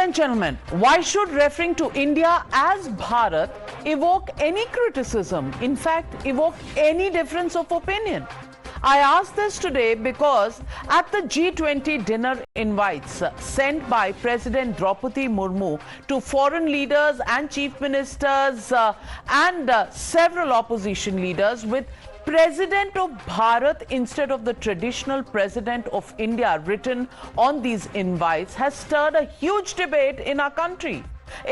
and gentlemen, why should referring to India as Bharat evoke any criticism, in fact, evoke any difference of opinion? I ask this today because at the G20 dinner invites sent by President Droupadi Murmu to foreign leaders and chief ministers and several opposition leaders, with President of Bharat instead of the traditional President of India written on these invites, has stirred a huge debate in our country.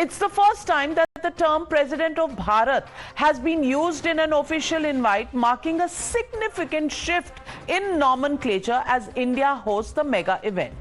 It's the first time that the term President of Bharat has been used in an official invite, marking a significant shift in nomenclature as India hosts the mega event.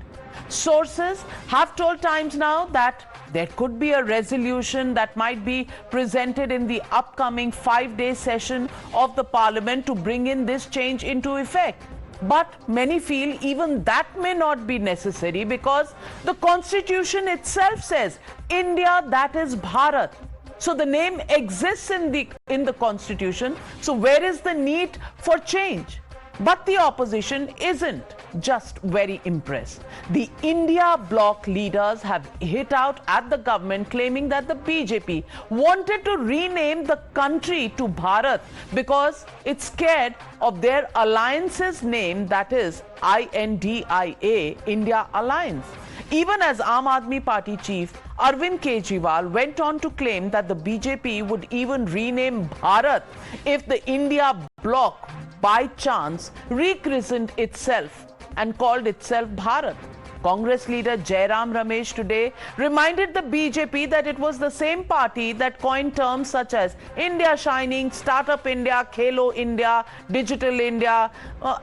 Sources have told Times Now that there could be a resolution that might be presented in the upcoming 5-day session of the Parliament to bring in this change into effect. But many feel even that may not be necessary because the Constitution itself says India, that is Bharat. So the name exists in the Constitution. So where is the need for change? But the opposition isn't just very impressed. The India bloc leaders have hit out at the government, claiming that the BJP wanted to rename the country to Bharat because it's scared of their alliance's name, that is INDIA, India Alliance. Even as Aam Aadmi Party chief Arvind Kejriwal went on to claim that the BJP would even rename Bharat if the India bloc by chance rechristened itself and called itself Bharat. Congress leader Jairam Ramesh today reminded the BJP that it was the same party that coined terms such as India Shining, Startup India, Khelo India, Digital India,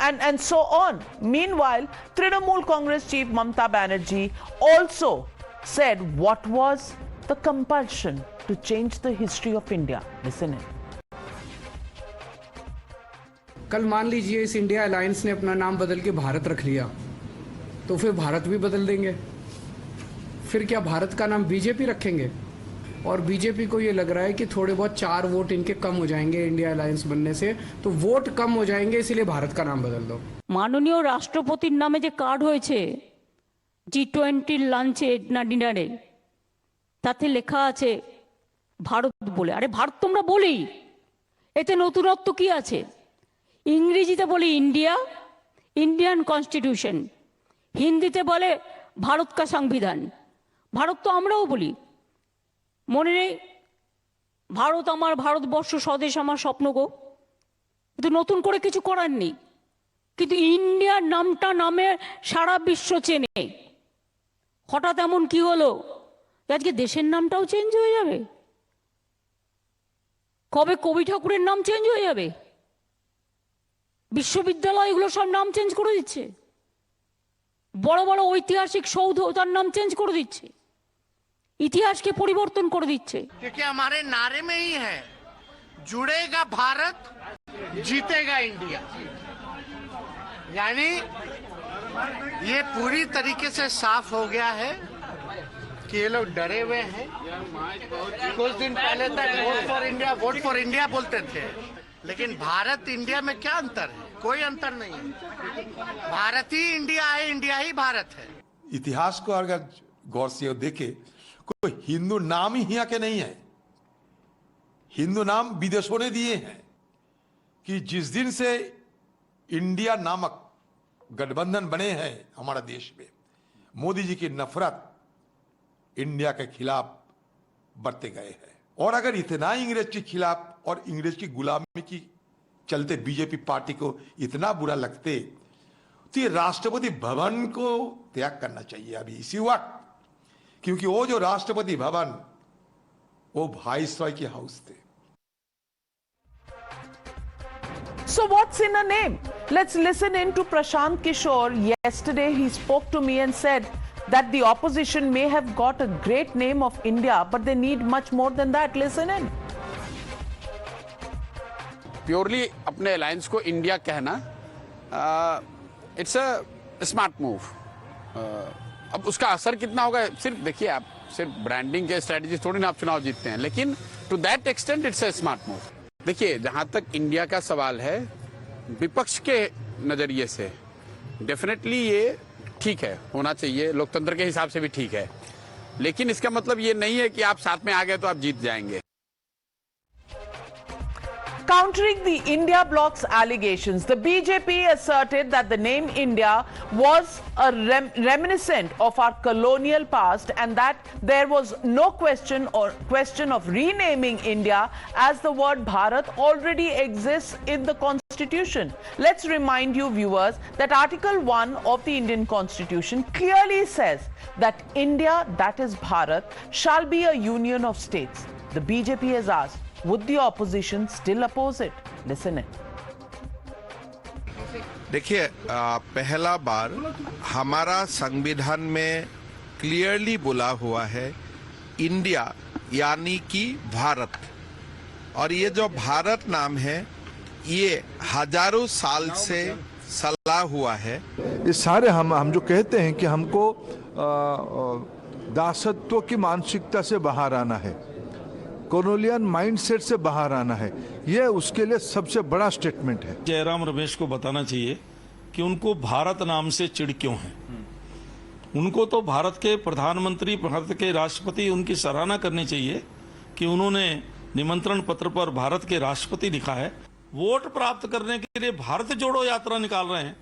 and so on. Meanwhile, Trinamool Congress chief Mamata Banerjee also said what was the compulsion to change the history of India. Listen in. कल मान लीजिए इस India alliance ने अपना नाम बदल के भारत रख लिया, तो फिर भारत भी बदल देंगे। फिर क्या भारत का नाम बीजेपी रखेंगे? और बीजेपी को ये लग रहा है कि थोड़े बहुत 4 वोट इनके कम हो जाएंगे इंडिया अलायंस बनने से, तो वोट कम हो जाएंगे, इसलिए भारत का नाम बदल दो। माननीय राष्ट्रपतिर नामे जे कार्ड হয়েছে G20 লাঞ্চে না ডিনারে, তাতে লেখা আছে ভারত বলে। আরে ভারত তোমরা বলি, এতে নতুনত্ব কি আছে? ইংরেজিতে বলি ইন্ডিয়া, ইন্ডিয়ান কনস্টিটিউশন, হিন্দিতে বলে ভারত কা সংবিধান। ভারত তো আমরাও বলি, মনে নেই? ভারত আমার, ভারতবর্ষ স্বদেশ আমার স্বপ্ন গো। কিন্তু নতুন করে কিছু করার নেই। কিন্তু ইন্ডিয়ার নামটা নামে সারা বিশ্ব চেনে। হঠাৎ এমন কি হলো আজকে দেশের নামটাও চেঞ্জ হয়ে যাবে? কবে কবি ঠাকুরের নাম চেঞ্জ হয়ে যাবে? বিশ্ববিদ্যালয়গুলো সব নাম চেঞ্জ করে দিচ্ছে, বড় বড় ঐতিহাসিক সৌধ তার নাম চেঞ্জ করে দিচ্ছে, ইতিহাসকে পরিবর্তন করে দিচ্ছে। क्योंकि हमारे नारे में ही है, जुड़ेगा भारत जीतेगा इंडिया। यानी ये पूरी तरीके से साफ हो गया है कि ये लोग डरे हुए हैं। कुछ दिन पहले तक वोट फॉर इंडिया बोलते थे, लेकिन भारत इंडिया में क्या अंतर है? कोई अंतर नहीं है। भारत ही इंडिया है, इंडिया ही भारत है। इतिहास को अगर गौर से देखे, कोई हिंदू नाम ही यहाँ के नहीं है। हिंदू नाम विदेशों ने दिए हैं कि जिस दिन से इंडिया नामक गठबंधन बने हैं हमारा देश में, मोदी जी की नफरत इंडिया के खिलाफ बढ़ते गए हैं। और अगर इतना इंग्रेज के खिलाफ और इंग्रेज की गुलामी की चलते बीजेपी पार्टी को इतना बुरा लगते, तो ये राष्ट्रपति भवन को त्याग करना चाहिए अभी इसी वक्त, क्योंकि वो जो राष्ट्रपति भवन वो वाइसरॉय की हाउस थे। So what's in a name? Let's listen in to Prashant Kishore. Yesterday he spoke to me and said that the opposition may have got a great name of India, but they need much more than that. Listen in. Purely अपने alliance को India कहना, it's a smart move. अब उसका असर कितना होगा, सिर्फ देखिए, आप सिर्फ ब्रांडिंग के स्ट्रेटजी थोड़ी ना आप चुनाव जीतते हैं, लेकिन to that extent it's a smart move. देखिए, जहां तक इंडिया का सवाल है, विपक्ष के नजरिए से डेफिनेटली ये ठीक है, होना चाहिए, लोकतंत्र के हिसाब से भी ठीक है। लेकिन इसका मतलब ये नहीं है कि आप साथ में आ गए तो आप जीत जाएंगे। Countering the India bloc's allegations, the BJP asserted that the name India was a reminiscent of our colonial past and that there was no question of renaming India as the word Bharat already exists in the Constitution. Let's remind you viewers that Article 1 of the Indian Constitution clearly says that India, that is Bharat, shall be a union of states. The BJP has asked, would the opposition still oppose it? Listen it. देखिए, पहला बार हमारा संविधान में clearly बोला हुआ है India यानी कि भारत, और ये जो भारत नाम है ये हजारों साल से सला हुआ है। ये सारे हम जो कहते हैं कि हमको दासत्व की मानसिकता से बाहर आना है, कॉलोनियल माइंडसेट से बाहर आना है, यह उसके लिए सबसे बड़ा स्टेटमेंट है। जयराम रमेश को बताना चाहिए कि उनको भारत नाम से चिढ़ क्यों है। उनको तो भारत के प्रधानमंत्री, भारत के राष्ट्रपति, उनकी सराहना करनी चाहिए कि उन्होंने निमंत्रण पत्र पर भारत के राष्ट्रपति लिखा है। वोट प्राप्त करने के लिए भारत जोड़ो यात्रा निकाल रहे हैं,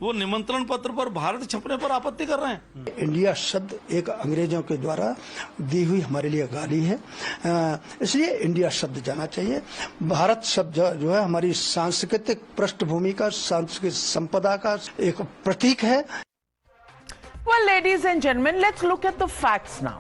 वो निमंत्रण पत्र पर भारत छपने पर आपत्ति कर रहे हैं। इंडिया शब्द एक अंग्रेजों के द्वारा दी हुई हमारे लिए गाली है, इसलिए इंडिया शब्द जाना चाहिए। भारत शब्द जो है हमारी सांस्कृतिक पृष्ठभूमि का, सांस्कृतिक संपदा का एक प्रतीक है। Well, ladies and gentlemen, let's look at the facts now.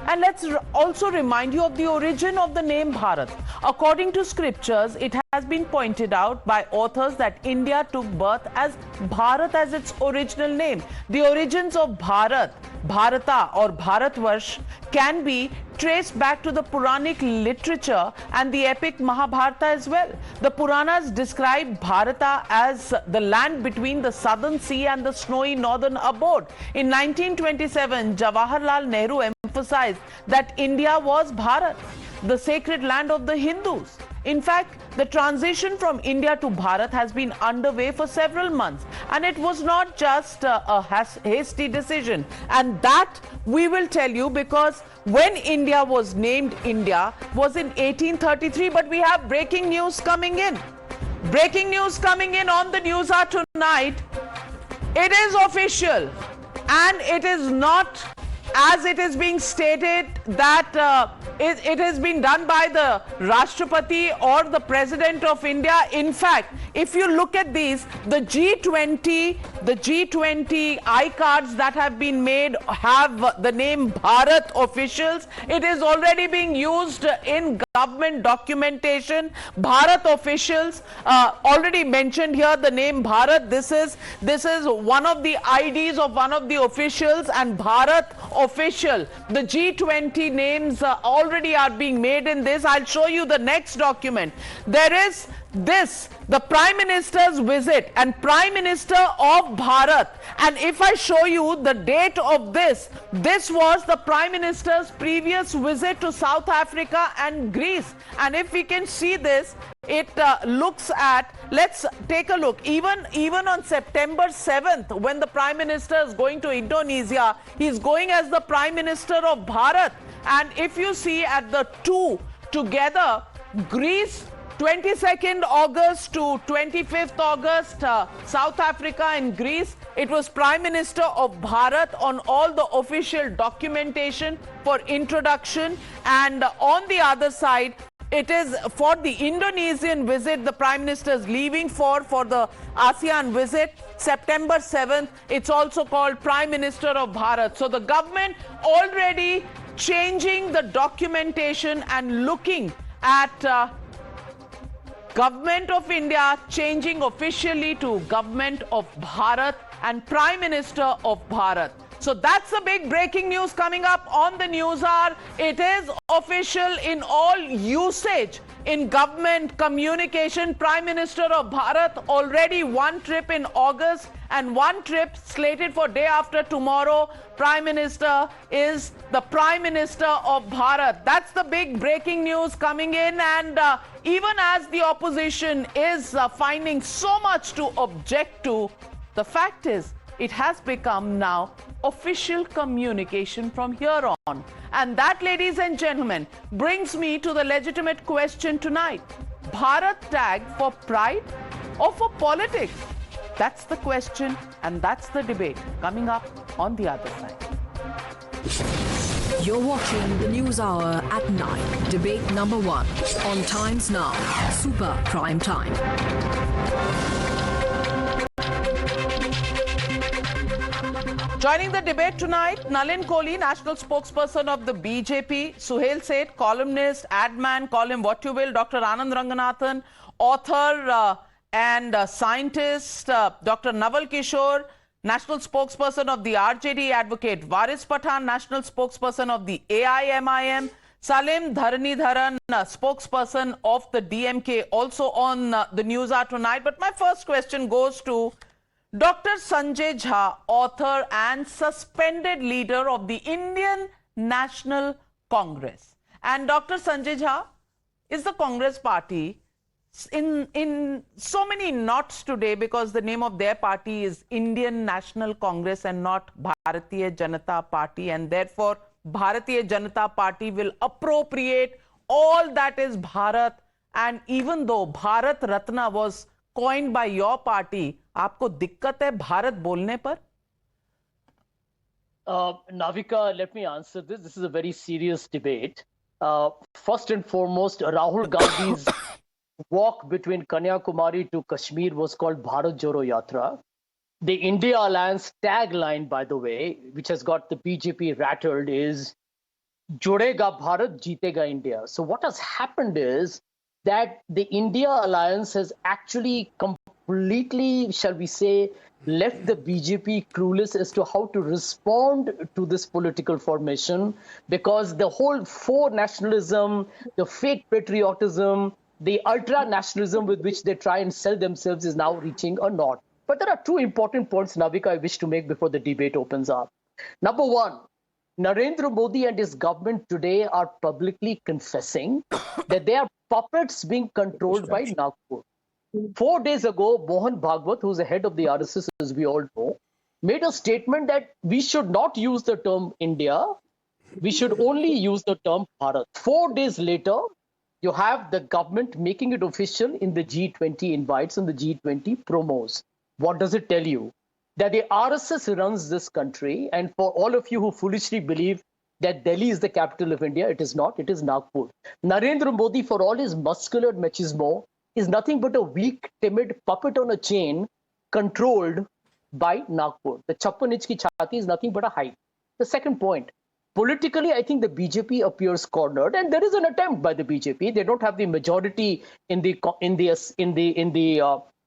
And let's also remind you of the origin of the name Bharat. According to scriptures, it has been pointed out by authors that India took birth as Bharat as its original name. The origins of Bharat, Bharata or Bharatvarsh can be traced back to the Puranic literature and the epic Mahabharata as well. The Puranas describe Bharata as the land between the southern sea and the snowy northern abode. In 1927, Jawaharlal Nehru emphasized that India was Bharat, the sacred land of the Hindus. In fact, the transition from India to Bharat has been underway for several months, and it was not just a hasty decision. And that we will tell you, because when India was named India was in 1833, but we have breaking news coming in. Breaking news coming in on the Newshour tonight. It is official, and it is not as it is being stated that it has been done by the Rashtrapati or the President of India. In fact, if you look at these, the G20 iCards that have been made have the name Bharat officials. It is already being used in government documentation. Bharat officials already mentioned here the name Bharat. This is one of the IDs of one of the officials, and Bharat official. The G20 names already are being made in this. I'll show you the next document. There is this, the Prime Minister's visit and Prime Minister of Bharat. And if I show you the date of this was the Prime Minister's previous visit to South Africa and Greece. And if we can see this, it looks at, let's take a look, even on September 7th, when the Prime Minister is going to Indonesia, he's going as the Prime Minister of Bharat. And if you see at the two together, Greece, 22nd August to 25th August, South Africa and Greece, it was Prime Minister of Bharat on all the official documentation for introduction. And on the other side, it is for the Indonesian visit the Prime Minister is leaving for the ASEAN visit, September 7th. It's also called Prime Minister of Bharat. So the government already changing the documentation and looking at Government of India changing officially to Government of Bharat and Prime Minister of Bharat. So that's the big breaking news coming up on the Newshour. It is official in all usage in government communication. Prime Minister of Bharat, already one trip in August and one trip slated for day after tomorrow. Prime Minister is the Prime Minister of Bharat. That's the big breaking news coming in. And even as the opposition is finding so much to object to, the fact is, it has become now official communication from here on. And that, ladies and gentlemen, brings me to the legitimate question tonight. Bharat tag for pride or for politics? That's the question and that's the debate coming up on the other side. You're watching the News Hour at 9. Debate number 1 on Times Now. Super Prime Time. Joining the debate tonight, Nalin Kohli, national spokesperson of the BJP, Suhail Seth, columnist, ad man, call him what you will, Dr. Anand Ranganathan, author and scientist, Dr. Naval Kishore, national spokesperson of the RJD, advocate Varis Pathan, national spokesperson of the AIMIM, Salim Dharanidharan, spokesperson of the DMK, also on the News Hour tonight. But my first question goes to Dr. Sanjay Jha, author and suspended leader of the Indian National Congress. And Dr. Sanjay Jha, is the Congress party in so many knots today because the name of their party is Indian National Congress and not Bharatiya Janata Party, and therefore Bharatiya Janata Party will appropriate all that is Bharat, and even though Bharat Ratna was coined by your party, आपको दिक्कत है भारत बोलने पर? Navika, let me answer this. This is a very serious debate. First and foremost, Rahul Gandhi's walk between Kanyakumari to Kashmir was called Bharat Joro Yatra. The India Alliance tagline, by the way, which has got the BJP rattled, is Jodega Bharat, Jeetega India. So what has happened is that the India Alliance has actually completely, shall we say, left the BJP clueless as to how to respond to this political formation, because the whole faux nationalism, the fake patriotism, the ultra-nationalism with which they try and sell themselves is now reaching a knot. But there are two important points, Navika, I wish to make before the debate opens up. Number one, Narendra Modi and his government today are publicly confessing that they are puppets being controlled by Nagpur. 4 days ago, Mohan Bhagwat, who's the head of the RSS, as we all know, made a statement that we should not use the term India, we should only use the term Bharat. 4 days later, you have the government making it official in the G20 invites and the G20 promos. What does it tell you? That the RSS runs this country, and for all of you who foolishly believe that Delhi is the capital of India, it is not, it is Nagpur. Narendra Modi, for all his muscular machismo, is nothing but a weak, timid puppet on a chain controlled by Nagpur. The chappan inch ki chhati is nothing but a height. The second point, politically, I think the BJP appears cornered, and there is an attempt by the BJP. They don't have the majority in the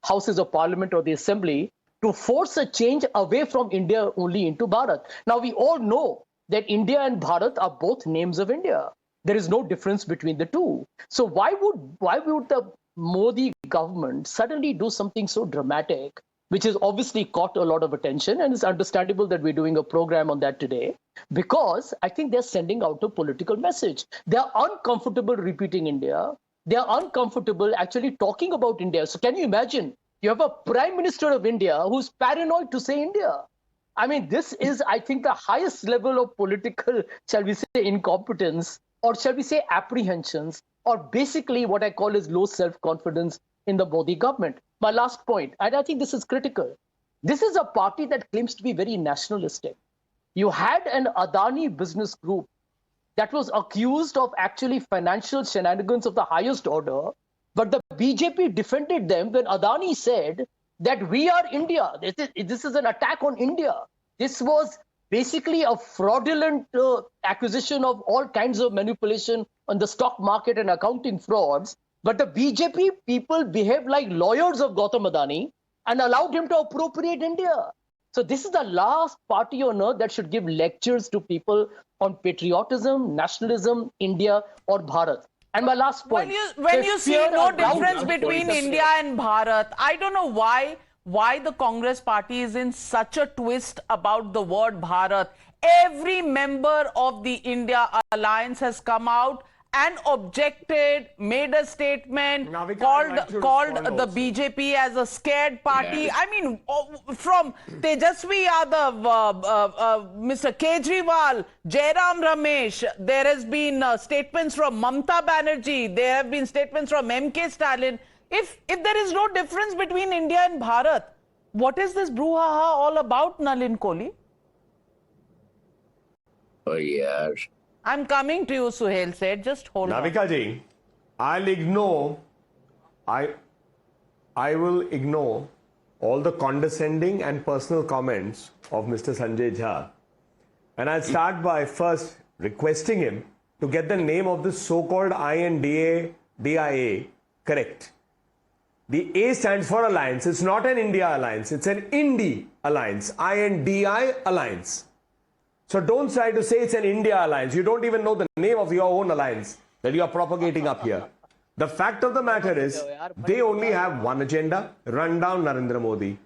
houses of parliament or the assembly to force a change away from India only into Bharat. Now, we all know that India and Bharat are both names of India. There is no difference between the two. So why would the Modi government suddenly do something so dramatic, which has obviously caught a lot of attention, and it's understandable that we're doing a program on that today, because I think they're sending out a political message. They're uncomfortable repeating India. They're uncomfortable actually talking about India. So can you imagine? You have a Prime Minister of India who's paranoid to say India. I mean, this is, I think, the highest level of political, shall we say, incompetence, or shall we say apprehensions, or basically what I call is low self-confidence in the Modi government. My last point, and I think this is critical. This is a party that claims to be very nationalistic. You had an Adani business group that was accused of actually financial shenanigans of the highest order, but the BJP defended them when Adani said that we are India. This is an attack on India. This was basically a fraudulent acquisition of all kinds of manipulation on the stock market and accounting frauds. But the BJP people behaved like lawyers of Gautam Adani and allowed him to appropriate India. So this is the last party on earth that should give lectures to people on patriotism, nationalism, India or Bharat. And my last point. When you see no difference between India and Bharat, I don't know why the Congress party is in such a twist about the word Bharat. Every member of the India Alliance has come out and objected, made a statement, Navika, called the BJP as a scared party. I mean, from Tejasvi Yadav, Mr. Kejriwal, Jairam Ramesh, there has been statements from Mamta Banerjee, there have been statements from MK Stalin. If there is no difference between India and Bharat, what is this brouhaha all about, Nalin Kohli? Oh, yes. I'm coming to you, Suhail said. Just hold on. Navika ji, I'll ignore. I will ignore all the condescending and personal comments of Mr. Sanjay Jha. And I'll start by first requesting him to get the name of this so-called INDA correct. The A stands for alliance. It's not an India alliance. It's an Indi alliance. INDI alliance. So don't try to say it's an India alliance. You don't even know the name of your own alliance that you are propagating up here. The fact of the matter is, they only have one agenda: run down Narendra Modi.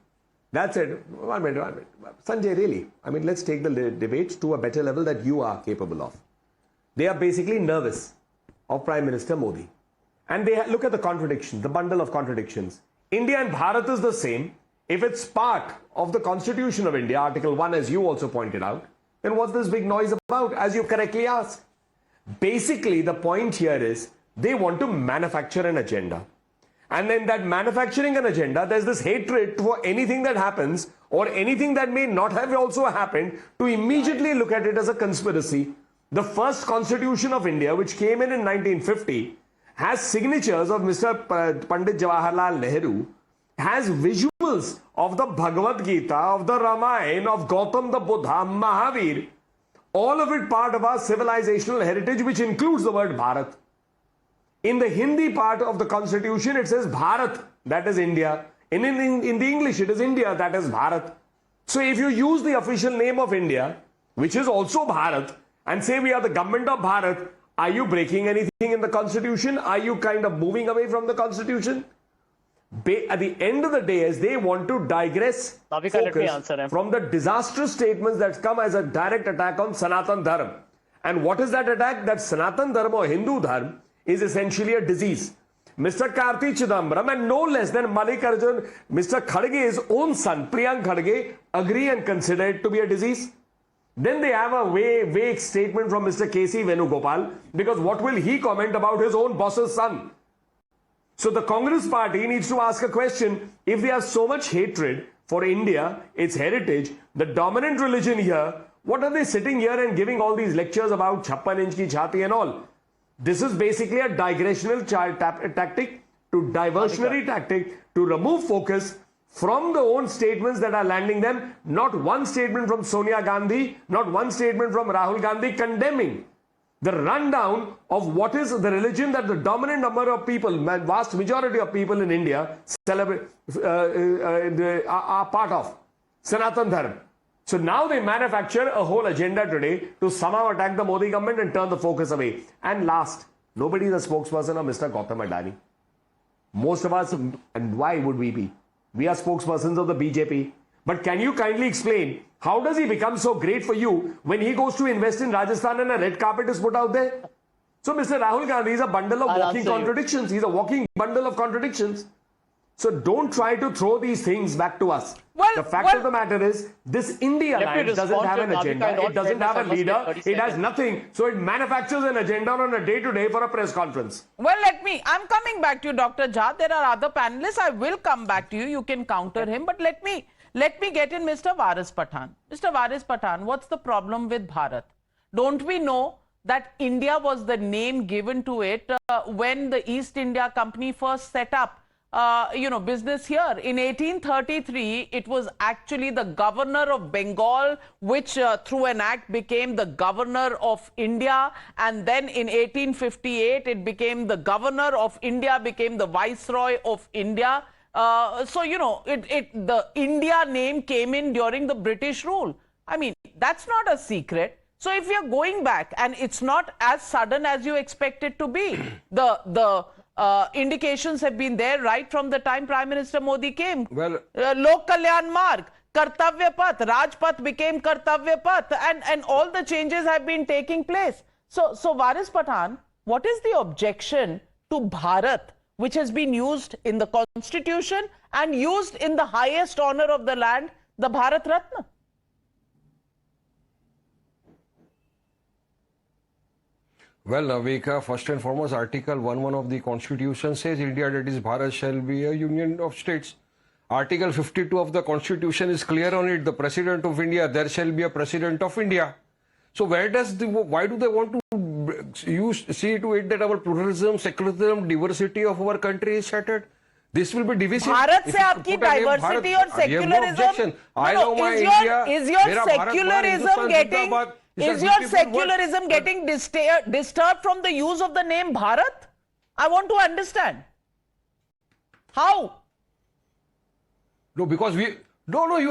That's it. 1 minute. Sanjay, really? I mean, let's take the debates to a better level that you are capable of. They are basically nervous of Prime Minister Modi. And they look at the contradictions, the bundle of contradictions. India and Bharat is the same. If it's part of the Constitution of India, Article 1, as you also pointed out, then what's this big noise about, as you correctly asked? Basically, the point here is they want to manufacture an agenda. And then that manufacturing an agenda, there's this hatred for anything that happens or anything that may not have also happened, to immediately look at it as a conspiracy. The first Constitution of India, which came in 1950, has signatures of Mr. Pandit Jawaharlal Nehru, has visuals of the Bhagavad Gita, of the Ramayana, of Gautam the Buddha, Mahavir, all of it part of our civilizational heritage, which includes the word Bharat. In the Hindi part of the Constitution, it says Bharat, that is India. In the English, it is India, that is Bharat. So if you use the official name of India, which is also Bharat, and say we are the government of Bharat, are you breaking anything in the Constitution? Are you kind of moving away from the Constitution? At the end of the day, as they want to digress focus from the disastrous statements that come as a direct attack on Sanatan Dharma. And what is that attack? That Sanatan Dharma or Hindu Dharma is essentially a disease. Mr. Karti Chidambaram and no less than Mallikarjun, Mr. Kharge's own son, Priyank Kharge, agree and consider it to be a disease. Then they have a vague statement from Mr. K.C. Venugopal, because what will he comment about his own boss's son? So the Congress party needs to ask a question. If they have so much hatred for India, its heritage, the dominant religion here, what are they sitting here and giving all these lectures about 56 inch ki chhati and all? This is basically a digressional tactic, diversionary tactic to remove focus from the own statements that are landing them. Not one statement from Sonia Gandhi, not one statement from Rahul Gandhi condemning the rundown of what is the religion that the dominant number of people, vast majority of people in India are part of, Sanatan Dharma. So now they manufacture a whole agenda today to somehow attack the Modi government and turn the focus away. And last, nobody is a spokesperson of Mr. Gautam Adani. Most of us, and why would we be? We are spokespersons of the BJP. But can you kindly explain, how does he become so great for you when he goes to invest in Rajasthan and a red carpet is put out there? So Mr. Rahul Gandhi is a bundle of walking contradictions. He's a walking bundle of contradictions. So don't try to throw these things back to us. The fact of the matter is, this India alliance doesn't have an agenda. It doesn't have a leader. It has nothing. So it manufactures an agenda on a day-to-day for a press conference. Well, I'm coming back to you, Dr. Jha. There are other panelists. I will come back to you. You can counter him. But let me get in Mr. Waris Pathan. Mr. Waris Pathan, what's the problem with Bharat? Don't we know that India was the name given to it when the East India Company first set up business here? In 1833, it was actually the governor of Bengal, which through an act became the governor of India. And then in 1858, it became the governor of India, became the viceroy of India. The India name came in during the British rule. I mean, that's not a secret. So if you're going back, and it's not as sudden as you expect it to be, the indications have been there right from the time Prime Minister Modi came. Well, Lok Kalyan Marg, Kartavya Path, Raj Path became Kartavya Path, and all the changes have been taking place. So Waris Pathan, what is the objection to Bharat, which has been used in the constitution and used in the highest honor of the land, the Bharat Ratna? Well, Navika, first and foremost, Article 1.1 of the Constitution says India, that is Bharat, shall be a union of states. Article 52 of the Constitution is clear on it. The President of India, there shall be a President of India. So why do they want to see to it that our pluralism, secularism, diversity of our country is shattered? This will be divisive. Bharat से आपकी diversity और secularism, is your secularism getting disturbed from the use of the name Bharat? I want to understand. How? No, because you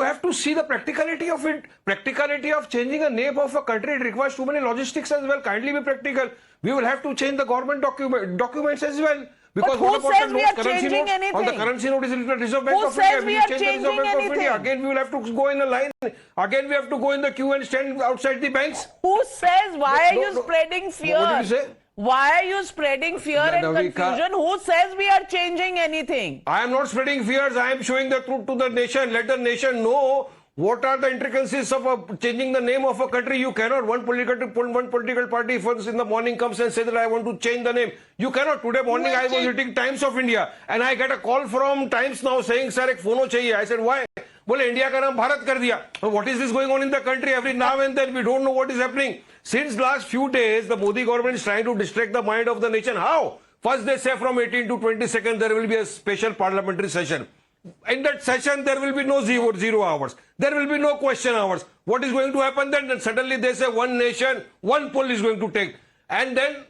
have to see the practicality of it. Practicality of changing a name of a country, it requires too many logistics as well. Kindly be practical. We will have to change the government documents as well. Because but who says we are changing anything? On the currency note is the Reserve Bank of India. We are changing anything? Again, we will have to go in a line. Again, we have to go in the queue and stand outside the banks. Who says? Why are you spreading fear? What did you say? Why are you spreading fear and confusion? Who says we are changing anything? I am not spreading fears. I am showing the truth to the nation. Let the nation know what are the intricacies of changing the name of a country. You cannot, one political party first in the morning comes and says that I want to change the name. You cannot. Today morning I was reading Times of India and I get a call from Times now saying, sir, ek phono chahiye. I said, why? Bole, India ka naam Bharat kar diya. What is this going on in the country? Every now and then we don't know what is happening. Since last few days, the Modi government is trying to distract the mind of the nation. How? First they say from 18 to 22nd there will be a special parliamentary session. In that session, there will be no zero hours. There will be no question hours. What is going to happen then? Then suddenly they say one nation, one poll is going to take. And then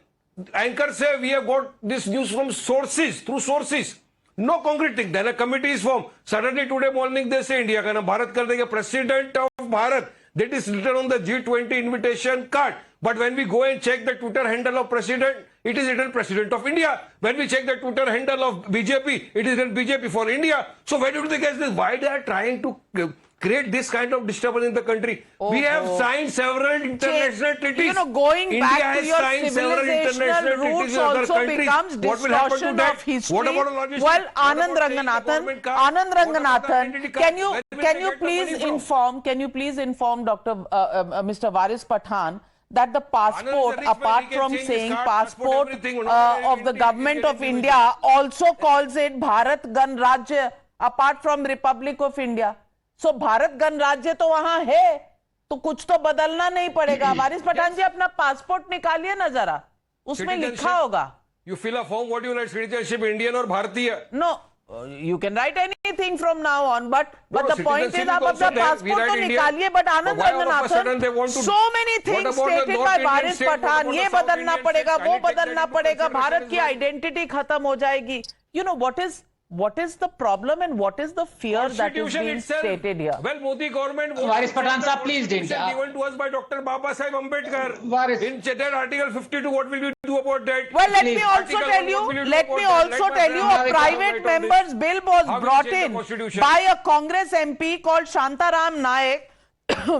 anchors say we have got this news from sources, through sources. No concrete thing. Then a committee is formed. Suddenly today morning they say India kana Bharat kar denge, President of Bharat. That is written on the G20 invitation card. But when we go and check the Twitter handle of President, it is written President of India. When we check the Twitter handle of BJP, it is written BJP for India. So where do they get this? Why they are trying to create this kind of disturbance in the country? We have signed several international treaties. You know, going back to your civilizational roots also becomes distortion of history. What about logistics? Well, Anand Ranganathan, can you please inform Dr. Mr. Varis Pathan that the passport, apart from saying passport of the government of India, also calls it Bharat Gan Rajya, apart from Republic of India. So Bharat Gan Rajya तो वहां है, तो कुछ तो बदलना नहीं पड़ेगा. वारिस पठान जी अपना पासपोर्ट निकालिए ना जरा, उसमें लिखा होगा. You fill a form, what do you like, citizenship, Indian or Bharatiya? No, you can write anything from now on, but the point is आप अपना पासपोर्ट तो निकालिए. But Anand Ranganathan, so many things stated by Varis Pathan, ये बदलना पड़ेगा, वो बदलना पड़ेगा, भारत की identity खत्म हो जाएगी. You know what is the problem and what is the fear that is being stated here? Well, Modi government. Varis Pathan sir, please didn't. Given to us by Dr. Baba Saheb Ambedkar. In that Article 52, what will we do about that? Well, let me also tell you, a private member's bill was brought in by a Congress MP called Shantaram Naik,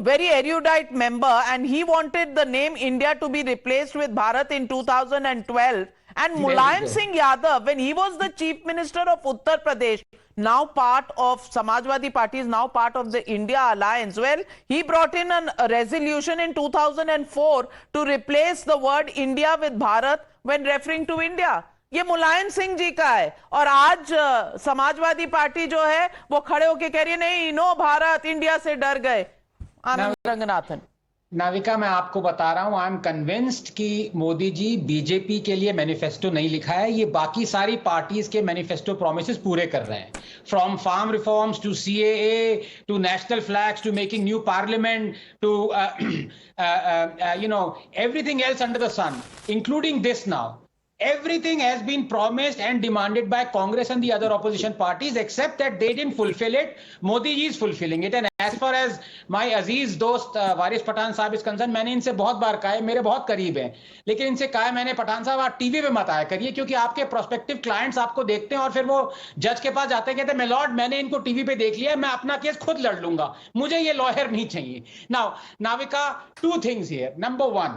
very erudite member, and he wanted the name India to be replaced with Bharat in 2012. And Mulayam Singh Yadav, when he was the Chief Minister of Uttar Pradesh, now part of Samajwadi Party, is now part of the India Alliance. Well, he brought in a resolution in 2004 to replace the word India with Bharat when referring to India. ये मुलायम सिंह जी का है. और आज Samajwadi party जो है वो खड़े होके कह रही है नहीं, नो भारत, इंडिया से डर गए. आनंद रंगनाथन. नाविका, मैं आपको बता रहा हूं, आई एम कन्विंस्ड कि मोदी जी बीजेपी के लिए मैनिफेस्टो नहीं लिखा है, ये बाकी सारी पार्टीज के मैनिफेस्टो प्रोमिसेस पूरे कर रहे हैं. From farm reforms to CAA to national flags to making new parliament to everything else under the sun, including this now. Everything has been promised and demanded by Congress and the other opposition parties, except that they didn't fulfill it. Modi ji is fulfilling it. And as far as my Aziz dost Varis Pathan साहब is concerned, मैंने इनसे बहुत बार कहा है, मेरे बहुत करीब हैं, लेकिन इनसे कहा है मैंने, पठान साहब आप टीवी पे मत आया करिए, क्योंकि आपके प्रोस्पेक्टिव क्लाइंट्स आपको देखते हैं और फिर वो जज के पास जाते कहते हैं मैं लॉर्ड, मैंने इनको टीवी पे देख लिया, मैं अपना केस खुद लड़ लूंगा, मुझे ये लॉयर नहीं चाहिए. Now Navika, two things here. Number one,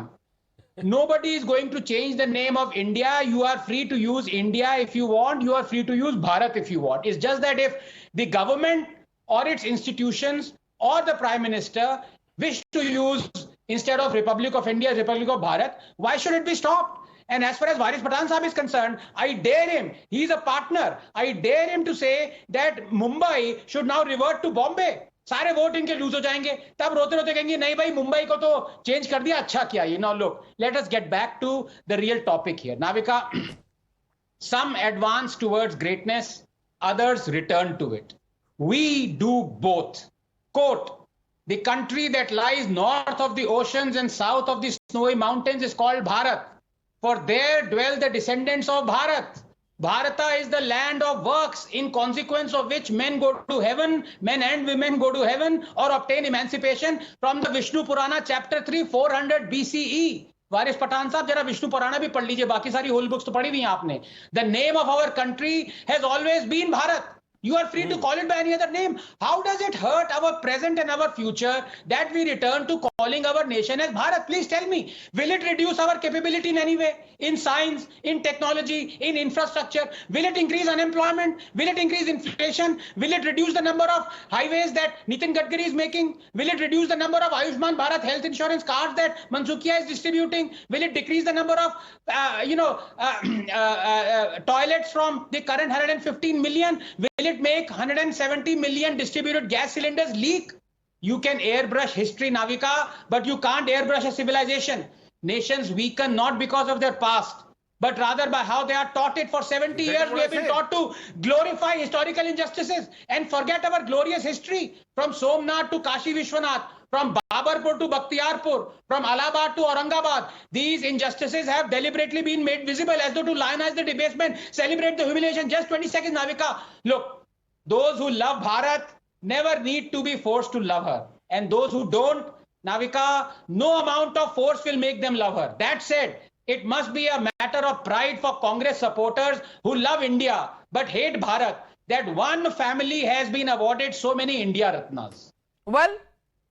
Nobody is going to change the name of India. You are free to use India if you want. You are free to use Bharat if you want. It's just that if the government or its institutions or the Prime Minister wish to use, instead of Republic of India, Republic of Bharat, why should it be stopped? And as far as Varis Pathan Sahib is concerned, I dare him, he's a partner, I dare him to say that Mumbai should now revert to Bombay. सारे vote इनके loose हो जाएंगे, तब रोते रोते कहेंगे नहीं भाई मुंबई को तो चेंज कर दिया, अच्छा किया ये. Now look, let us get back to the real topic here. Navika, some advance towards greatness, others return to it. We do both. Quote, the country that lies north of the oceans and south of the snowy mountains is called Bharat. For there dwell the descendants of Bharat. Bharata is the land of works, in consequence of which men go to heaven, men and women go to heaven or obtain emancipation, from the Vishnu Purana chapter 3, 400 BCE. वारिस पठान साहब जरा विष्णु पुराना भी पढ़ लीजिए, बाकी सारी whole books तो पढ़ी हुई हैं आपने. The name of our country has always been Bharat. You are free to call it by any other name. How does it hurt our present and our future that we return to calling our nation as Bharat? Please tell me, will it reduce our capability in any way? In science, in technology, in infrastructure? Will it increase unemployment? Will it increase inflation? Will it reduce the number of highways that Nitin Gadkari is making? Will it reduce the number of Ayushman Bharat health insurance cards that Mansukhia is distributing? Will it decrease the number of, toilets from the current 115 million? Will it make 170 million distributed gas cylinders leak? You can airbrush history, Navika, but you can't airbrush a civilization. Nations weaken not because of their past, but rather by how they are taught it. For 70 years, we have been taught to glorify historical injustices and forget our glorious history. From Somnath to Kashi Vishwanath, from Babarpur to Bakhtiyarpur, from Allahabad to Aurangabad, these injustices have deliberately been made visible as though to lionize the debasement, celebrate the humiliation. Just 20 seconds, Navika. Look, those who love Bharat never need to be forced to love her. And those who don't, Navika, no amount of force will make them love her. That said, it must be a matter of pride for Congress supporters who love India but hate Bharat that one family has been awarded so many India Ratnas. Well,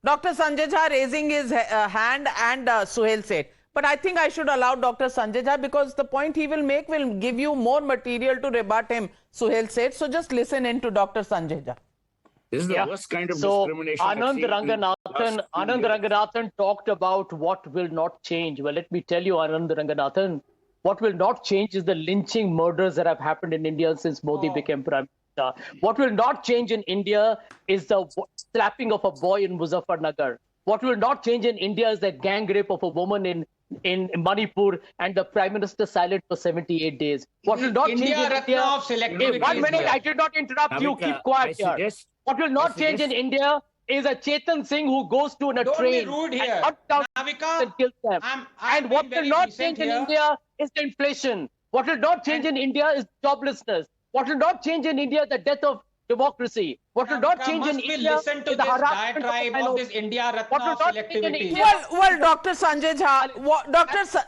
Dr. Sanjay Jha raising his hand and Suhail Seth. But I think I should allow Dr. Sanjay Jha, because the point he will make will give you more material to rebut him, Suhail Seth. So just listen in to Dr. Sanjay Jha. This is the worst kind of discrimination. Anand Ranganathan talked about what will not change. Well, let me tell you, Anand Ranganathan, what will not change is the lynching murders that have happened in India since Modi became Prime Minister. What will not change in India is the slapping of a boy in Muzaffarnagar. What will not change in India is the gang rape of a woman in Manipur and the Prime Minister silent for 78 days. What will not change in India... Of selectivity. 1 minute, I did not interrupt you. Keep quiet here. What will not change in India is a Chetan Singh who goes to a train rude here. and cuts down Navika, and kills them. And what will not change in India is the inflation. What will not change in India is joblessness. What will not change in India is the death of democracy. What will not change in India is listen to the this harassment diatribe of this India Ratna of selectivity. Well, Dr. Sanjay Jha,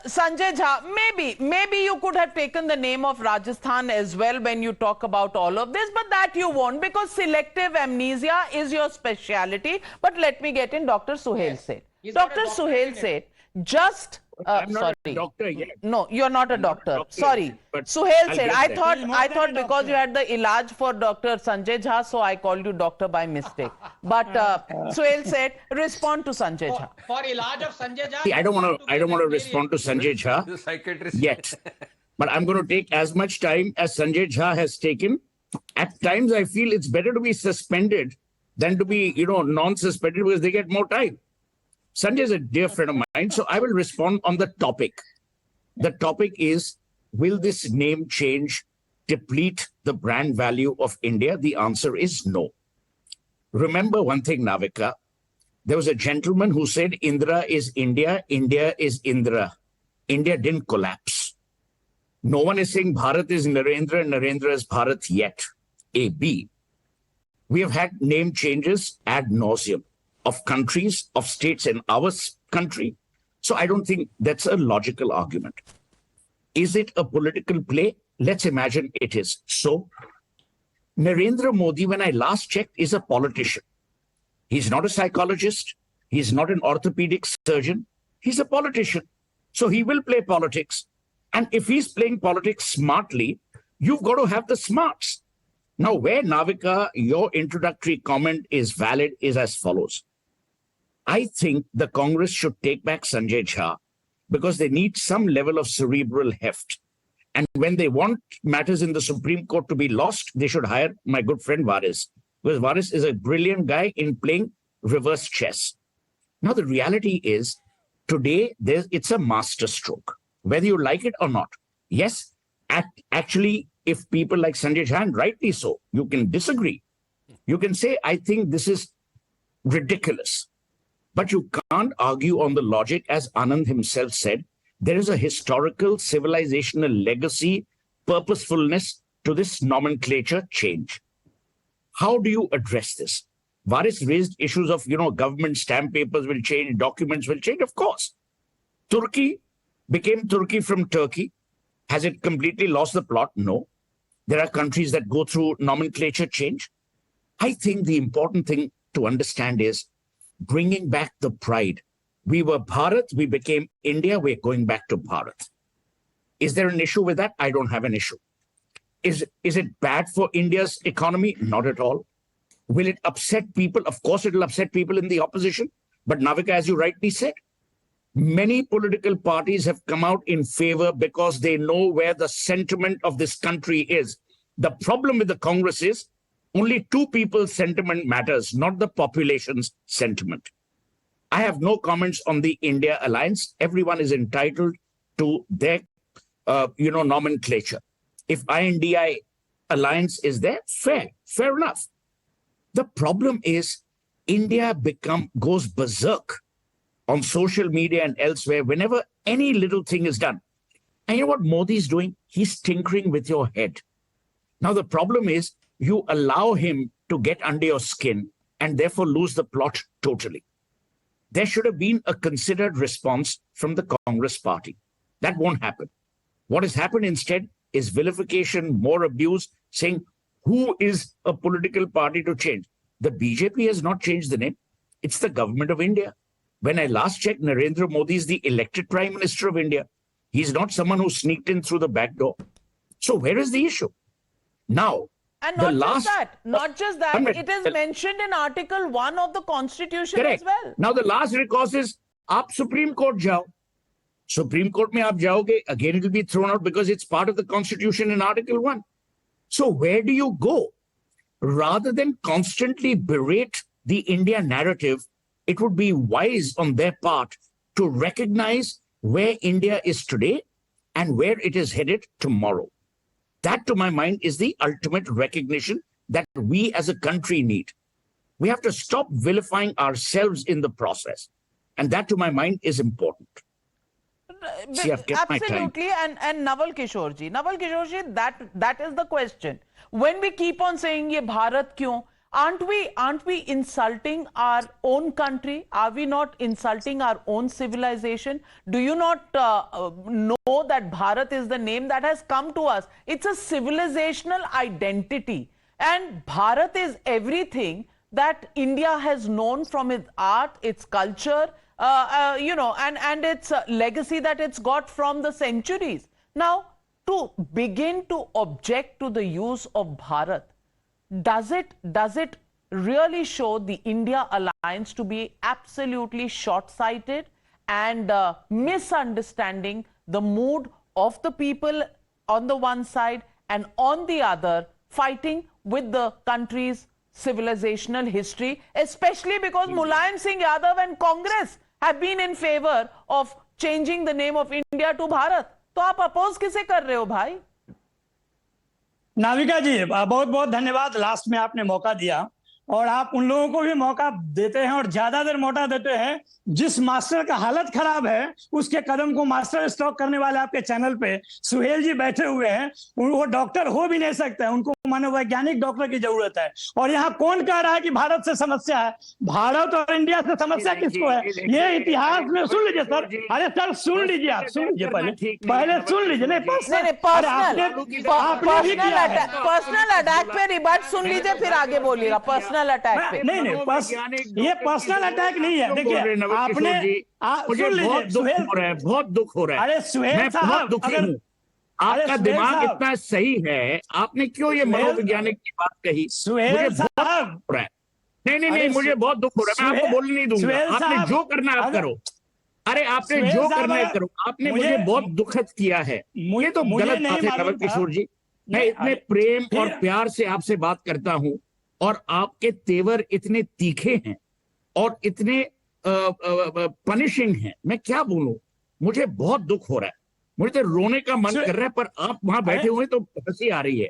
Sanjay Jha, maybe you could have taken the name of Rajasthan as well when you talk about all of this, but that you won't, because selective amnesia is your speciality. But let me get in Dr. Suhail Seth. Dr. Suhail Seth, just... I'm not sorry. a doctor yet. No, you're not a doctor. Sorry. But Suhail said, I thought because you had the ilaj for Dr. Sanjay Jha, so I called you doctor by mistake. But Suhail said, respond to Sanjay Jha. For ilaj of Sanjay Jha... See, I don't want to respond to Sanjay Jha yet. But I'm going to take as much time as Sanjay Jha has taken. At times, I feel it's better to be suspended than to be, non-suspended, because they get more time. Sanjay is a dear friend of mine, so I will respond on the topic. The topic is, will this name change deplete the brand value of India? The answer is no. Remember one thing, Navika. There was a gentleman who said, Indra is India, India is Indra. India didn't collapse. No one is saying Bharat is Narendra and Narendra is Bharat yet. A, B. We have had name changes ad nauseum of countries, of states in our country. So I don't think that's a logical argument. Is it a political play? Let's imagine it is. So Narendra Modi, when I last checked, is a politician. He's not a psychologist. He's not an orthopedic surgeon. He's a politician. So he will play politics. And if he's playing politics smartly, you've got to have the smarts. Now, where, Navika, your introductory comment is valid is as follows. I think the Congress should take back Sanjay Jha because they need some level of cerebral heft. And when they want matters in the Supreme Court to be lost, they should hire my good friend Varis, because Varis is a brilliant guy in playing reverse chess. Now, the reality is, today, it's a master stroke, whether you like it or not. Yes, actually, if people like Sanjay Jha, and rightly so, you can disagree. You can say, I think this is ridiculous. But you can't argue on the logic, as Anand himself said. There is a historical, civilizational legacy, purposefulness to this nomenclature change. How do you address this? Varis raised issues of, government stamp papers will change, documents will change. Of course. Turkey became Turkey from Turkey. Has it completely lost the plot? No. There are countries that go through nomenclature change. I think the important thing to understand is bringing back the pride. We were Bharat, we became India, we're going back to Bharat. Is there an issue with that? I don't have an issue. Is it bad for India's economy? Not at all. Will it upset people? Of course, it will upset people in the opposition. But Navika, as you rightly said, many political parties have come out in favor because they know where the sentiment of this country is. The problem with the Congress is only two people's sentiment matters, not the population's sentiment. I have no comments on the India alliance. Everyone is entitled to their, nomenclature. If INDI alliance is there, fair enough. The problem is India goes berserk on social media and elsewhere whenever any little thing is done. And you know what Modi is doing? He's tinkering with your head. Now, the problem is you allow him to get under your skin and therefore lose the plot totally. There should have been a considered response from the Congress party. That won't happen. What has happened instead is vilification, more abuse, saying who is a political party to change. The BJP has not changed the name. It's the government of India. When I last checked, Narendra Modi is the elected Prime Minister of India. He's not someone who sneaked in through the back door. So where is the issue? Now, and not just that, it is mentioned in Article 1 of the Constitution correct. As well. Now, the last recourse is, aap Supreme Court jao. Supreme Court mein aap jaoge, again it will be thrown out because it's part of the Constitution in Article 1. So where do you go? Rather than constantly berate the India narrative, it would be wise on their part to recognize where India is today and where it is headed tomorrow. That, to my mind, is the ultimate recognition that we as a country need. We have to stop vilifying ourselves in the process. And that, to my mind, is important. See, I've kept absolutely, my time. And Naval Kishorji, that is the question. When we keep on saying ye Bharat kyun, aren't we insulting our own country? Are we not insulting our own civilization? Do you not know that Bharat is the name that has come to us? It's a civilizational identity, and Bharat is everything that India has known from its art, its culture, and its legacy that it's got from the centuries. Now, to begin to object to the use of Bharat, does it really show the India alliance to be absolutely short-sighted and misunderstanding the mood of the people on the one side and on the other fighting with the country's civilizational history, especially because Mulayam Singh Yadav and Congress have been in favor of changing the name of India to Bharat? तो आप oppose किसे कर रहे हो भाई? नाविका जी, बहुत बहुत धन्यवाद, लास्ट में आपने मौका दिया और आप उन लोगों को भी मौका देते हैं और ज्यादा देर मौका देते हैं जिस मास्टर का हालत खराब है उसके कदम को मास्टर स्ट्रोक करने वाले आपके चैनल पे सुहेल जी बैठे हुए हैं, वो डॉक्टर हो भी नहीं सकते हैं, उनको मनोवैज्ञानिक डॉक्टर की जरूरत है। और यहाँ कौन कह रहा है कि भारत से समस्या है? भारत और इंडिया से समस्या किसको है? ये इतिहास में सुन लीजिए सर। अरे सर सुन लीजिए, आप सुन लीजिए, पहले सुन लीजिए। नहीं पर्सनल अटैक पे रिबट सुन लीजिए, फिर आगे बोलिएगा। पर्सनल अटैक पे नहीं, ये पर्सनल अटैक नहीं है। देखिए आपने सुन लीजिए, बहुत दुख हो रहा है। अरे सुहेल साहब, आपका दिमाग इतना सही है, आपने क्यों ये मनोवैज्ञानिक की बात कही? सुहेल साहब, नहीं, मुझे बहुत दुख हो रहा है। मैं आपको बोलने नहीं दूंगा। आपने जो करना आप करो। अरे आपने जो करना है करो। आपने मुझे बहुत दुखद किया है। ये तो गलत बात है नवल किशोर जी। मैं इतने प्रेम और प्यार से आपसे बात करता हूं और आपके तेवर इतने तीखे हैं और इतने पनिशिंग हैं, मैं क्या बोलूं। मुझे बहुत दुख हो रहा है, मुझे तो रोने का मन कर रहा है, पर आप वहां बैठे हुए तो हंसी आ रही है।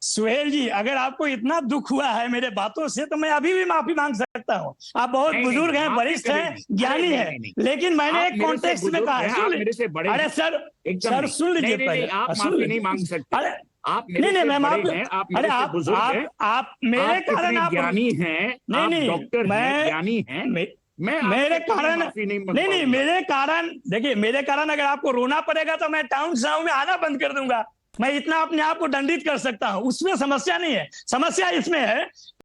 सुहेल जी, अगर आपको इतना दुख हुआ है मेरे बातों से तो मैं अभी भी माफी मांग सकता हूँ। आप बहुत बुजुर्ग हैं, वरिष्ठ हैं, ज्ञानी हैं, लेकिन मैंने एक कॉन्टेक्स्ट में कहा है। अरे सर सुन लीजिए पहले। आप माफी नहीं मांग सकते। अरे आप नहीं, मैं माफी, अरे आप मेरे कारण आप ज्ञानी हैं, नहीं डॉक्टर हैं, ज्ञानी हैं। मेरे कारण नहीं, मेरे कारण देखिए, मेरे कारण अगर आपको रोना पड़ेगा तो मैं टाउन साउंड में आना बंद कर दूंगा। मैं इतना अपने आप को दंडित कर सकता हूं, उसमें समस्या नहीं है। समस्या इसमें है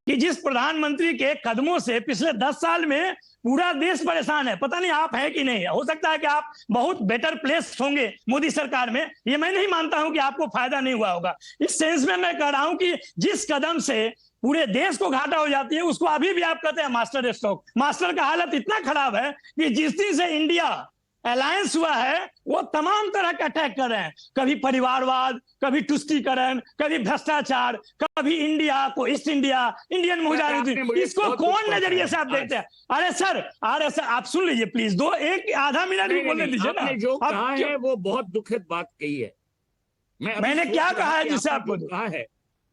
कि जिस प्रधानमंत्री के कदमों से पिछले 10 साल में पूरा देश परेशान है। पता नहीं आप हैं कि नहीं, हो सकता है कि आप बहुत बेटर प्लेस होंगे मोदी सरकार में, ये मैं नहीं मानता हूं कि आपको फायदा नहीं हुआ होगा। इस सेंस में मैं कह रहा हूं कि जिस कदम से पूरे देश को घाटा हो जाती है, उसको अभी भी आप कहते हैं मास्टर स्ट्रोक। मास्टर का हालत इतना खराब है कि जिस दिन से इंडिया अलायंस हुआ है वो तमाम तरह का अटैक कर रहे हैं। कभी परिवारवाद, कभी तुष्टीकरण, कभी भ्रष्टाचार, कभी इंडिया को ईस्ट इंडिया, इंडियन मुजाहिदीन, इसको कौन नजरिए से आप देखते हैं? अरे सर आप सुन लीजिए प्लीज, एक आधा मिनट भी बोलने दीजिए ना। आपने जो कहा है वो बहुत दुखद बात कही है। मैंने क्या कहा है जिसे आपको कहा है?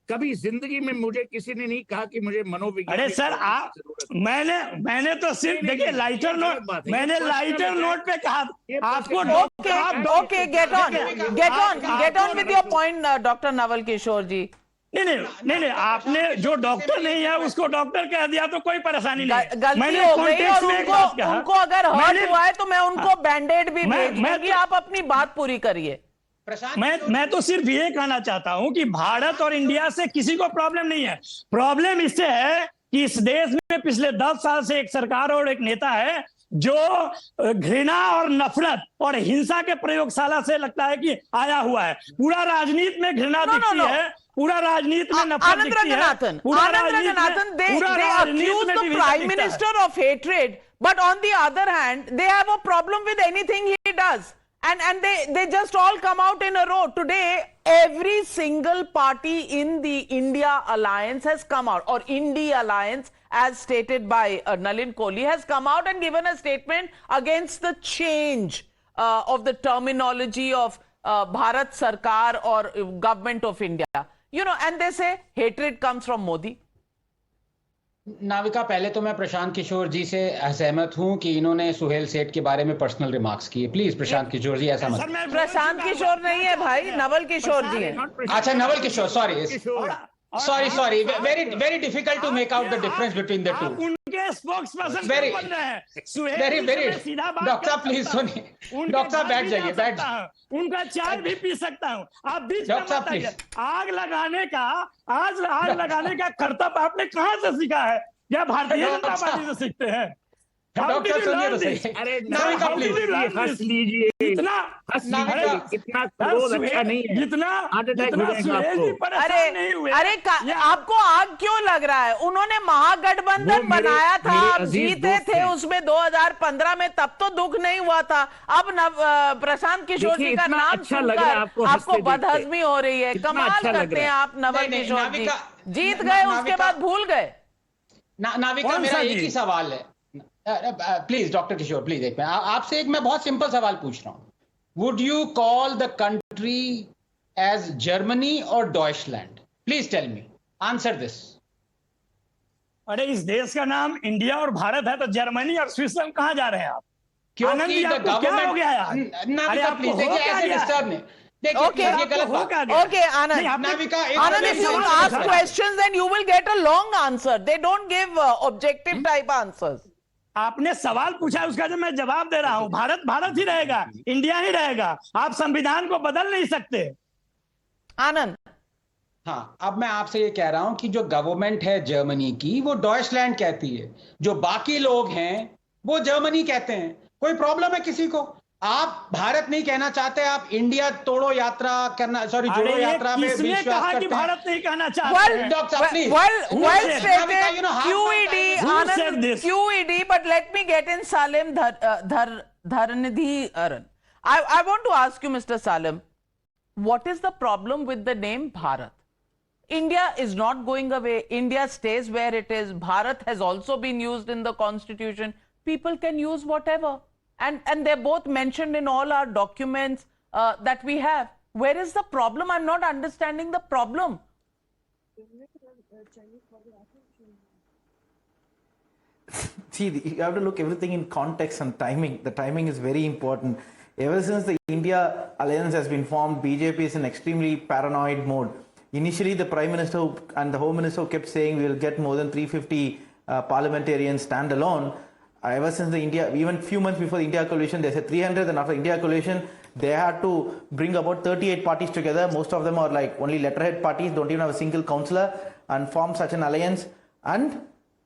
कभी जिंदगी में मुझे किसी ने नहीं कहा कि मुझे मनोविज्ञान। अरे सर मैंने तो सिर्फ देखिए लाइटर नोट, मैंने लाइटर नोट पे कहा आपको। Okay, get on with your point doctor Naval Kishore ji. नहीं, आपने जो डॉक्टर नहीं है उसको डॉक्टर कह दिया तो कोई परेशानी नहीं। गलती हो गई और उनको अगर हर्ट हुआ है तो मैं उनको बैंडेड भी भेजूंगी। आप अपनी बात पूरी करिए। मैं तो सिर्फ ये कहना चाहता हूं कि भारत और इंडिया से किसी को प्रॉब्लम नहीं है। प्रॉब्लम इससे है कि इस देश में पिछले 10 साल से एक सरकार और एक नेता है जो घृणा और नफरत और हिंसा के प्रयोगशाला से लगता है कि आया हुआ है। पूरा राजनीति में घृणा दिखती है, पूरा राजनीति में नफरत दिखती है। they accuse the prime minister of hatred, but on the other hand they have a problem with anything he does. And they just all come out in a row. Today, every single party in the India alliance has come out, or India alliance, as stated by Nalin Kohli, has come out and given a statement against the change of the terminology of Bharat Sarkar or government of India. You know, and they say hatred comes from Modi. Navika, पहले तो मैं प्रशांत किशोर जी से असहमत हूं कि इन्होंने सुहेल सेठ के बारे में पर्सनल रिमार्क्स किए। प्लीज प्रशांत किशोर जी ऐसा मत। प्रशांत किशोर नहीं है भाई, नवल किशोर जी हैं। अच्छा, Naval Kishore, sorry, very difficult to make out the difference between the two. उनके स्पोक्सपर्सन very डॉक्टर साहब प्लीज सुनिए। डॉक्टर साहब बैठ जाइए, उनका चाय भी पी सकता हूँ। आप बीच में आग लगाने का कर्तव्य आपने कहाँ से सीखा है? या भारतीय जनता पार्टी से सीखते हैं? डॉक्टर सुनिए तो सही। अरे नाविका प्लीज हंस लीजिए। इतना क्रोध अच्छा नहीं है, जितना अरे आपको आग क्यों लग रहा है? उन्होंने महागठबंधन बनाया था, आप जीते थे उसमें 2015 में, तब तो दुख नहीं हुआ था। अब प्रशांत किशोर जी का नाम सुनकर आपको बदहजमी हो रही है। कमाल करते हैं आप नवल किशोर जी। जीत गए, उसके बाद भूल गए। नाविका, मेरा एक ही सवाल है। प्लीज डॉक्टर किशोर, प्लीज एक मिनट, आपसे एक मैं बहुत सिंपल सवाल पूछ रहा हूं। Would you call the country as Germany और Deutschland? Please tell me, answer this. अरे इस देश का नाम इंडिया और भारत है, तो जर्मनी और स्विट्जरलैंड कहां जा रहे हैं आप? क्योंकि क्या हो गया यार? नाविका प्लीज देखिए, ऐसे डिस्टर्ब नहीं। Okay, ये गलत बात है। okay, Anand. नाविका, एक Anand, if you minute, ask questions, then you will get a long answer. They don't give objective type answers. आपने सवाल पूछा, उसका जो मैं जवाब दे रहा हूं, भारत भारत ही रहेगा, इंडिया ही रहेगा, आप संविधान को बदल नहीं सकते। आनंद, हाँ, अब मैं आपसे ये कह रहा हूं कि जो गवर्नमेंट है जर्मनी की, वो डॉइचलैंड कहती है, जो बाकी लोग हैं वो जर्मनी कहते हैं। कोई प्रॉब्लम है किसी को? आप भारत नहीं कहना चाहते, आप इंडिया तोड़ो यात्रा करना, सॉरी जोड़ो यात्रा में विश्वास कहा कि करते हैं। भारत नहीं कहना चाहते। well stated, QED, Anand, QED, but let me get in Salim Dharanidhi Aran. I want to ask you, Mr. Salim, what is the problem with the name Bharat? India is not going away. India stays where it is. Bharat has also been used in the constitution. People can use whatever. And they're both mentioned in all our documents that we have. Where is the problem? I'm not understanding the problem. See, you have to look everything in context and timing. The timing is very important. Ever since the India alliance has been formed, BJP is in extremely paranoid mode. Initially, the Prime Minister and the Home Minister kept saying we will get more than 350 parliamentarians standalone. Ever since the India, even few months before the India coalition, they said 300, and after India coalition, they had to bring about 38 parties together. Most of them are like only letterhead parties, don't even have a single councillor, and form such an alliance. And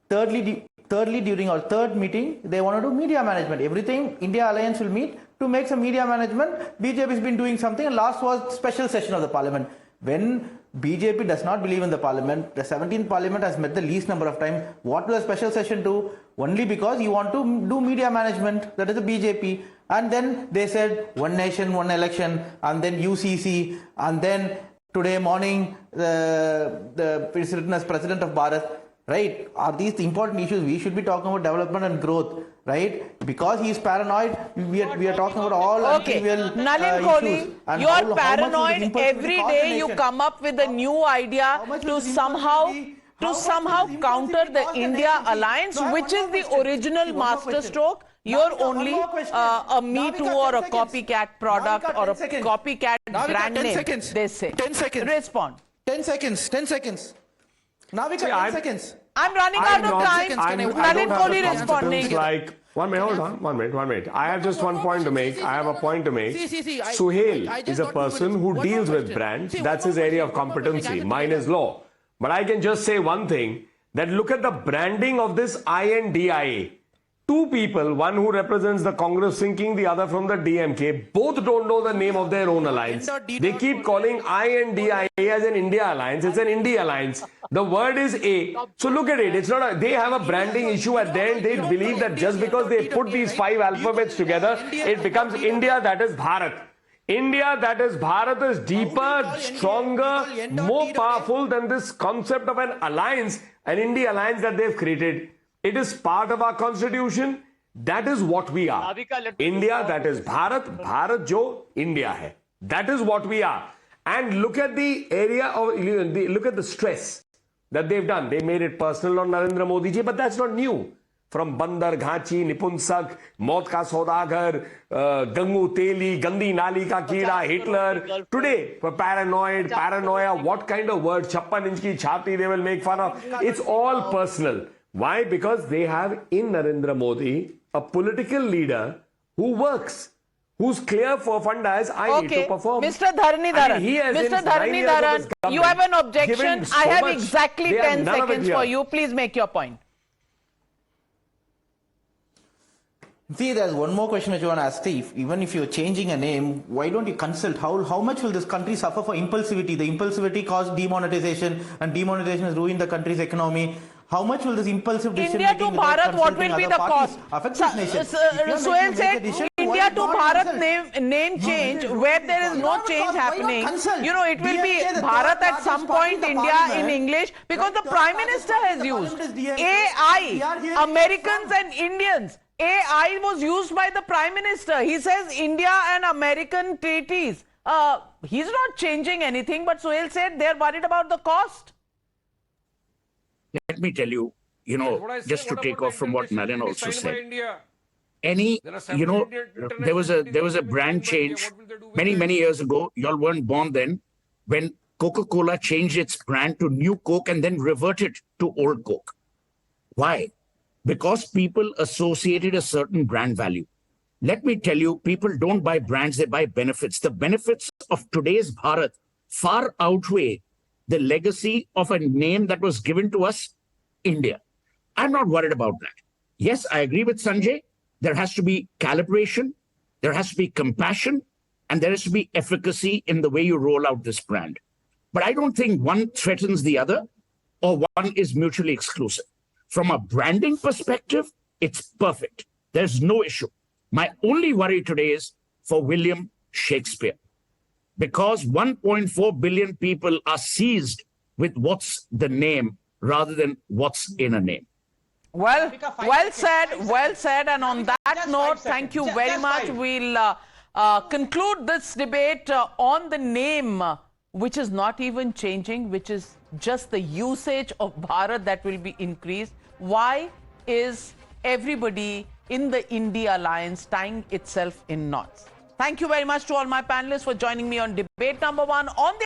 thirdly, during our third meeting, they want to do media management. Everything India alliance will meet to make some media management. BJP has been doing something, and last was special session of the parliament. When BJP does not believe in the parliament, the 17th parliament has met the least number of times. What will a special session do? Only because you want to do media management, that is the BJP. And then they said one nation, one election, and then UCC, and then today morning it's written as President of Bharat, right? Are these the important issues? We should be talking about development and growth, right? Because he is paranoid, we are talking about all trivial Nalin Kohli, you are paranoid. Every day you come up with a new idea to somehow counter the India alliance, which is the original masterstroke. You're only a Me Too or a copycat product or a copycat brand name, they say. 10 seconds. Respond. 10 seconds. 10 seconds. Navika, 10 seconds. I'm running out of time. Nalin Kohli responding. Like, one minute, hold on. One minute. I have just one point to make. I have a point to make. Suhail is a person who deals with brands. That's his area of competency. Mine is law. But I can just say one thing, that look at the branding of this INDIA. Two people, one who represents the Congress thinking, the other from the DMK, both don't know the name of their own alliance. They keep calling INDIA as an India alliance. It's an India alliance. The word is A. So look at it. It's not they have a branding issue at the end. They believe that just because they put these 5 alphabets together, it becomes India, that is Bharat. India, that is Bharat, is deeper, stronger, more powerful than this concept of an alliance, an India alliance that they've created. It is part of our constitution. That is what we are. India, that is Bharat. Bharat jo India hai. That is what we are. And look at the area of, look at the stress that they've done. They made it personal on Narendra Modi ji, but that's not new. From Bandar, Ghachi, Nipunsak, Maut ka Saudagar, Gangu Teli, Gandhi Nali ka Keeda, Hitler. Today, for paranoia, what kind of word, 56 inch ki chhati they will make fun of. It's all personal. Why? Because they have in Narendra Modi a political leader who works, who's clear for funda as I need to perform. Mr. Dharanidharan, Mr. Dharanidharan, you have an objection. I have exactly 10 seconds for you. Please make your point. See, there's one more question which you want to ask Steve. Even if you're changing a name, why don't you consult? How much will this country suffer for impulsivity? The impulsivity caused demonetization, and demonetization has ruined the country's economy. How much will this impulsive decision India to Bharat, what will be the cost? Suhail said India to Bharat name change, where there is no change happening. You know, it will be Bharat at some point, India in English, because the Prime Minister has used AI, Americans and Indians. AI was used by the Prime Minister. He says India and American treaties. He's not changing anything, but Suhail said they're worried about the cost. Let me tell you, just to take off from what Nalin also said, any, there was a brand change many years ago. Y'all weren't born then, when Coca-Cola changed its brand to New Coke and then reverted to Old Coke. Why? Because people associated a certain brand value. Let me tell you, people don't buy brands, they buy benefits. The benefits of today's Bharat far outweigh the legacy of a name that was given to us, India. I'm not worried about that. Yes, I agree with Sanjay. There has to be calibration, there has to be compassion, and there has to be efficacy in the way you roll out this brand. But I don't think one threatens the other or one is mutually exclusive. From a branding perspective, it's perfect. There's no issue. My only worry today is for William Shakespeare, because 1.4 billion people are seized with what's the name rather than what's in a name. Well said. And on that note, thank you very much. We'll conclude this debate on the name, which is not even changing, which is just the usage of Bharat that will be increased. Why is everybody in the India alliance tying itself in knots? Thank you very much to all my panelists for joining me on debate number 1 on the